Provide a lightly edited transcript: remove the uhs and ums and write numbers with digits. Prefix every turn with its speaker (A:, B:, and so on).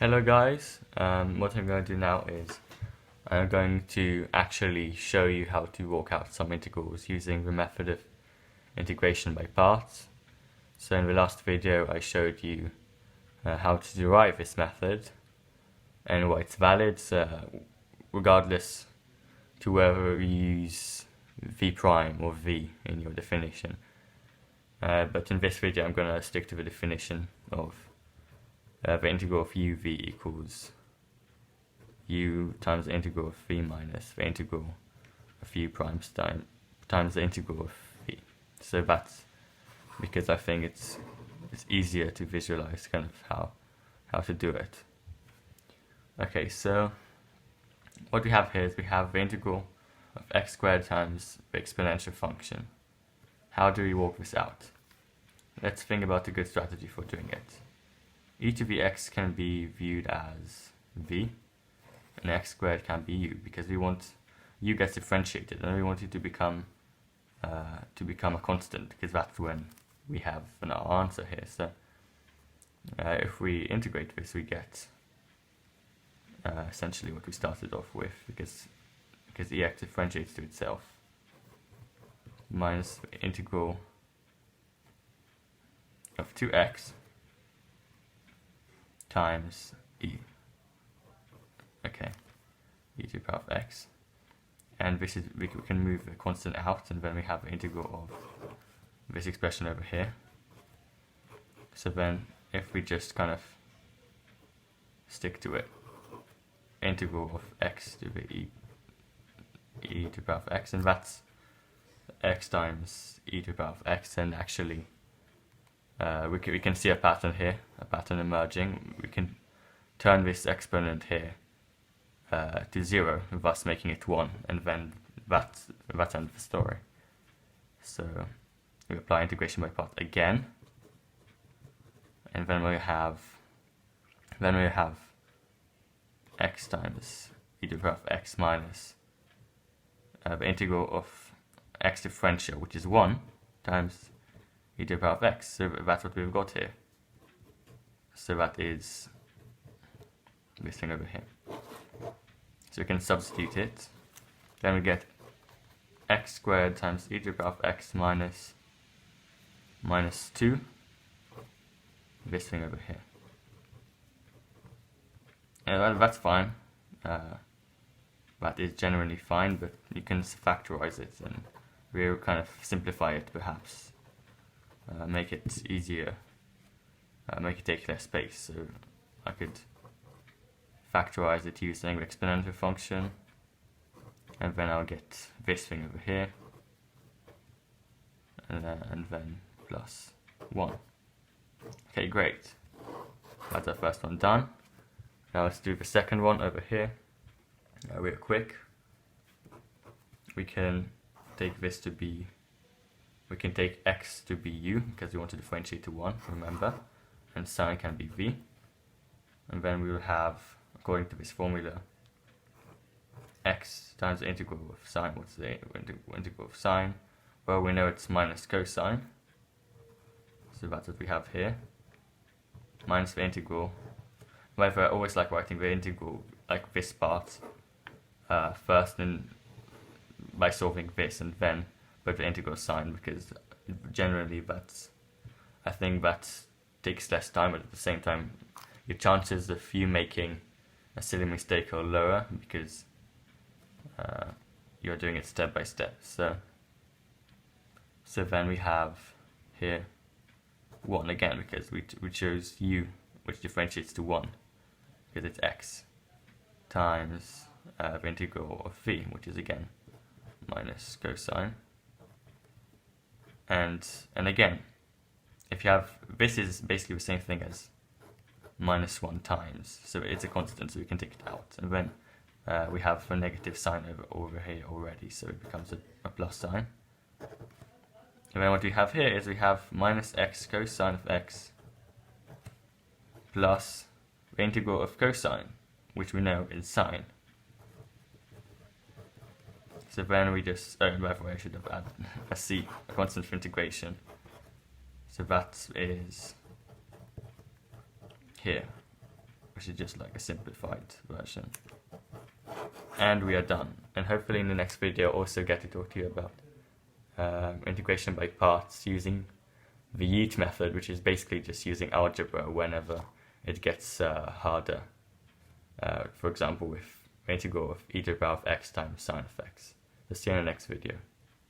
A: Hello guys, what I'm going to do now is I'm going to actually show you how to work out some integrals using the method of integration by parts. So in the last video I showed you how to derive this method and why it's valid, regardless to whether you use v prime or v in your definition. But in this video I'm going to stick to the definition of the integral of uv equals u times the integral of v minus the integral of u prime times the integral of v. So that's because I think it's easier to visualize kind of how to do it. Okay, so what we have here is we have the integral of x squared times the exponential function. How do we work this out? Let's think about a good strategy for doing it. Each of the x can be viewed as v, and x squared can be u, because we want u gets differentiated, and we want it to become a constant, because that's when we have our answer here. So if we integrate this, we get essentially what we started off with, because ex differentiates to itself, minus the integral of 2x times e. Okay, e to the power of x, and this is we can move the constant out, and then we have the integral of this expression over here. So then, if we just kind of stick to it, integral of x to the e to the power of x, and that's x times e to the power of x, and actually we can see a pattern here, a pattern emerging. We can turn this exponent here to 0, thus making it 1, and then that's the end of the story. So we apply integration by part again, and then we have x times e to the power of x minus the integral of x differential, which is 1, times e to the power of x. So that's what we've got here. So that is this thing over here. So we can substitute it. Then we get x squared times e to the power of x minus 2, this thing over here. And that's fine. That is generally fine, but you can factorize it, and we'll kind of simplify it perhaps. Make it easier, make it take less space. So I could factorize it using the exponential function, and then I'll get this thing over here, and then plus 1. Okay, great. That's our first one done. Now let's do the second one over here. Real quick. We can take this to be, we can take x to be u, because we want to differentiate to 1, remember, and sine can be v. And then we will have, according to this formula, x times the integral of sine. What's the integral of sine? Well, we know it's minus cosine, so that's what we have here, minus the integral. However, I always like writing the integral like this part first, and by solving this, and then put the integral sign, because generally I think that takes less time, but at the same time your chances of you making a silly mistake are lower, because you're doing it step by step. So then we have here 1 again, because we chose u, which differentiates to 1, because it's x, times the integral of v, which is again minus cosine. And again, if you have, this is basically the same thing as minus 1 times, so it's a constant, so we can take it out. And then we have a negative sign over here already, so it becomes a plus sign. And then what we have here is we have minus x cosine of x plus the integral of cosine, which we know is sine. So then we just, by the way, I should have added a c, a constant for integration. So that is here, which is just like a simplified version. And we are done. And hopefully in the next video I'll also get to talk to you about integration by parts using the yeet method, which is basically just using algebra whenever it gets harder. For example, with integral of e to the power of x times sine of x. So see you in the next video.